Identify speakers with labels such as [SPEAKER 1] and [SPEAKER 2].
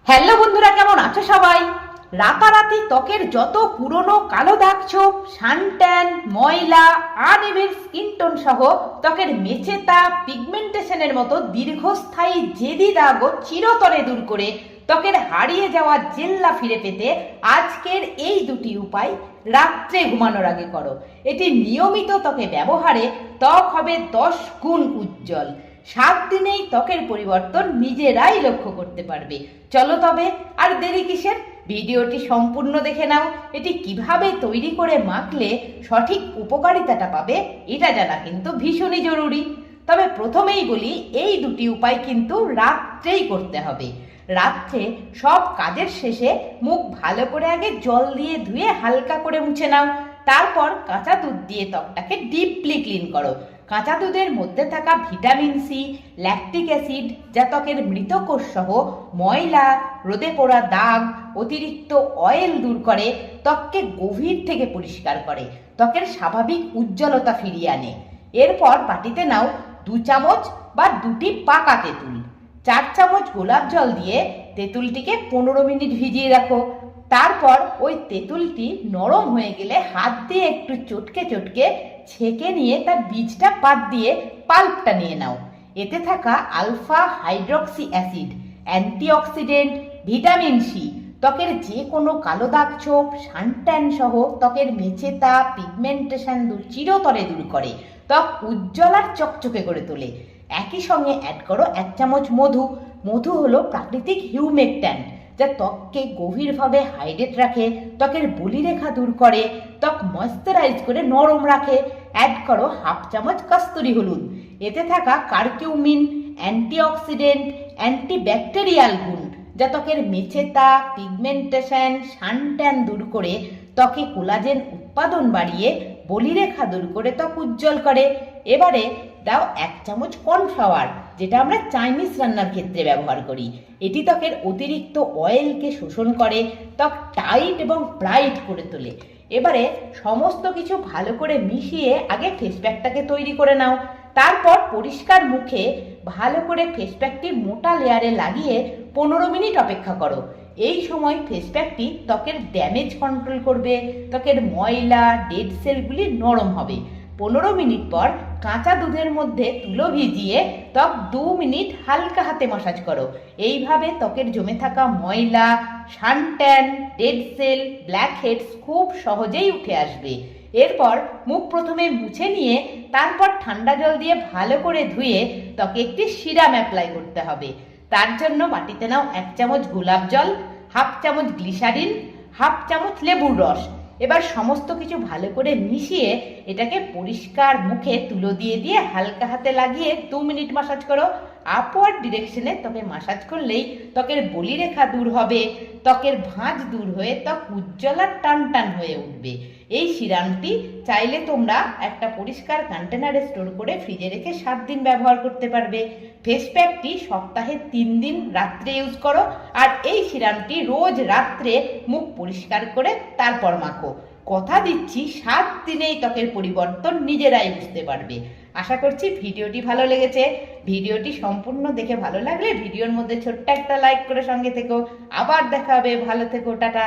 [SPEAKER 1] Hello বন্ধুরা, কেমন আছো সবাই? রাতারাতি ত্বকের যত পুরনো কালো দাগ ছোপ, সানট্যান, ময়লা, আনইভেন স্কিন টোন সহ ত্বকের মেচেতা, পিগমেন্টেশনের মতো দীর্ঘস্থায়ী জেদি দাগও চিরতরে দূর করে ত্বকের হারিয়ে যাওয়া জেল্লা ফিরে পেতে আজকের এই দুটি উপায় রাত্রে ঘুমানোর আগে করো। এটি নিয়মিত ত্বকে ব্যবহারে ত্বক হবে 10 গুণ উজ্জ্বল। 7 দিনেই ত্বকের পরিবর্তন নিজেরাই লক্ষ্য করতে পারবে। চলো তবে আর দেরি কিসের, ভিডিওটি সম্পূর্ণ দেখে নাও। এটি কিভাবে তৈরি করে মাখলে সঠিক উপকারিতাটা পাবে এটা জানা কিন্তু ভীষণই জরুরি। তবে প্রথমেই বলি, এই দুটি উপায় কিন্তু রাত্রেই করতে হবে। রাত্রে সব কাজের শেষে মুখ ভালো করে আগে জল দিয়ে ধুয়ে হালকা করে মুছে নাও। তারপর কাঁচা দুধ দিয়ে ত্বকটাকে ডিপলি ক্লিন করো। কাঁচা দুধের মধ্যে থাকা ভিটামিন সি, ল্যাকটিক অ্যাসিড, যা ত্বকের মৃত কোষ সহ ময়লা, রোদে পোড়া দাগ, অতিরিক্ত অয়েল দূর করে, ত্বককে গভীর থেকে পরিষ্কার করে, ত্বকের স্বাভাবিক উজ্জ্বলতা ফিরিয়ে আনে। এরপর বাটিতে নাও 2 চামচ বা 2টি পাকা তেঁতুল। 4 চামচ গোলাপ জল দিয়ে তেঁতুলটিকে 15 মিনিট ভিজিয়ে রাখো। তারপর ওই তেঁতুলটি নরম হয়ে গেলে হাত দিয়ে একটু চটকে চটকে ছেঁকে নিয়ে তার বীজটা বাদ দিয়ে পাল্পটা নিয়ে নাও। এতে থাকা alpha hydroxy acid, antioxidant, vitamin C ত্বকের যে কোনো কালো দাগ ছোপ, সানট্যান সহ ত্বকের মেচেতা, পিগমেন্টেশন চিরতরে দূর করে, ত্বক উজ্জ্বল আর চকচকে করে তোলে। একই সঙ্গে অ্যাড করো 1 চামচ মধু। মধু হলো প্রাকৃতিক হিউমেকট্যান্ট, যা ত্বককে গভীরভাবে হাইড্রেট রাখে, ত্বকের বলিরেখা দূর করে, ত্বক ময়েশ্চারাইজ করে নরম রাখে। অ্যাড করো 1/2 চামচ কস্তুরি হলুদ। এতে থাকা কারকিউমিন অ্যান্টিঅক্সিডেন্ট, অ্যান্টিব্যাকটেরিয়াল গুণ, যা ত্বকের মেচেতা, পিগমেন্টেশন, সানট্যান দূর করে, ত্বকে কোলাজেন উৎপাদন বাড়িয়ে বলিরেখা দূর করে ত্বক উজ্জ্বল করে। এবারে দাও 1 চামচ কর্নফ্লাওয়ার, যেটা আমরা চাইনিজ রান্নার ক্ষেত্রে ব্যবহার করি। এটি ত্বকের অতিরিক্ত অয়েলকে শোষণ করে, ত্বক টাইট এবং ব্রাইট করে তোলে। এবারে সমস্ত কিছু ভালো করে মিশিয়ে আগে ফেস প্যাকটাকে তৈরি করে নাও। তারপর পরিষ্কার মুখে ভালো করে ফেস প্যাকটি মোটা লেয়ারে লাগিয়ে 15 মিনিট অপেক্ষা করো। এই সময় ফেস প্যাকটি ত্বকের ড্যামেজ কন্ট্রোল করবে, ত্বকের ময়লা, ডেড সেলগুলি নরম হবে। 15 মিনিট পর কাঁচা দুধের মধ্যে তুলো ভিজিয়ে ত্বক 2 মিনিট হালকা হাতে ম্যাসাজ করো। এইভাবে ত্বকের জমে থাকা ময়লা, suntan, dead cell, black heads খুব সহজেই উঠে আসবে। এরপর মুখ প্রথমে মুছে নিয়ে তারপর ঠান্ডা জল দিয়ে ভালো করে ধুয়ে ত্বকে একটি সিরাম অ্যাপ্লাই করতে হবে। তার জন্য বাটিতে নাও 1 চামচ গোলাপ জল, 1/2 চামচ গ্লিসারিন, 1/2 চামচ লেবুর রস। এবার সমস্ত কিছু ভালো করে মিশিয়ে এটাকে পরিষ্কার মুখে তুলো দিয়ে দিয়ে হালকা হাতে লাগিয়ে 2 মিনিট ম্যাসাজ করো। আপওয়ার্ড ডিরেকশনে ত্বকে ম্যাসাজ করলেই ত্বকের বলিরেখা দূর হবে, ত্বকের ভাঁজ দূর হয়ে ত্বক উজ্জ্বল আর টান টান হয়ে উঠবে। এই সিরামটি চাইলে তোমরা একটা পরিষ্কার কন্টেনারে স্টোর করে ফ্রিজে রেখে 7 দিন ব্যবহার করতে পারবে। ফেস প্যাকটি সপ্তাহে 3 দিন রাত্রে ইউজ করো, আর এই সিরামটি রোজ রাত্রে মুখ পরিষ্কার করে তারপর মাখো। কথা দিচ্ছি 7 দিনেই ত্বকের পরিবর্তন নিজেরাই বুঝতে পারবে। আশা করছি ভিডিওটি ভালো লেগেছে। ভিডিওটি সম্পূর্ণ দেখে ভালো লাগলে ভিডিওর মধ্যে ছোট্ট একটা লাইক করে সঙ্গে থেকো। আবার দেখা হবে, ভালো থেকো, টাটা।